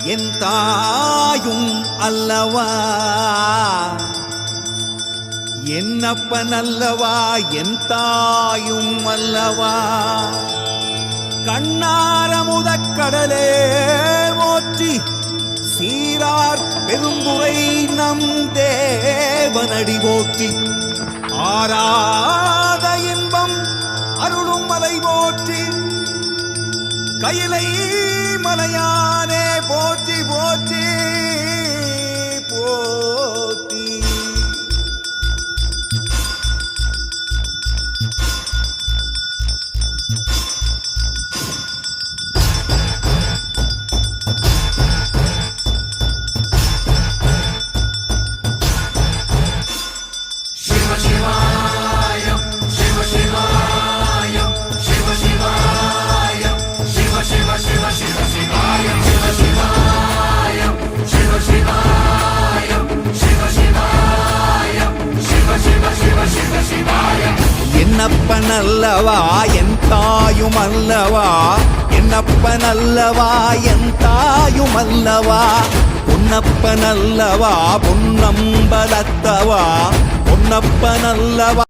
என் தாயும் அல்லவா, என்னப்பன் அல்லவா, என் தாயும் அல்லவா. கண்ணாரமுதக் கடலே போற்றி, சீரார் பெருந்துரை நம் தேவனடி போற்றி. ஆராத இன்பம் அருளும் மலை போற்றி, கையிலை மலையானே போற்றி போற்றி போற்றி. என்னப்பன் அல்லவா, என் தாயும் அல்லவா, என்னப்பன் அல்லவா, என் தாயும் அல்லவா. பொன்னப்பன் அல்லவா, பொன்னம்பலத்தவா, பொன்னப்பன் அல்லவா.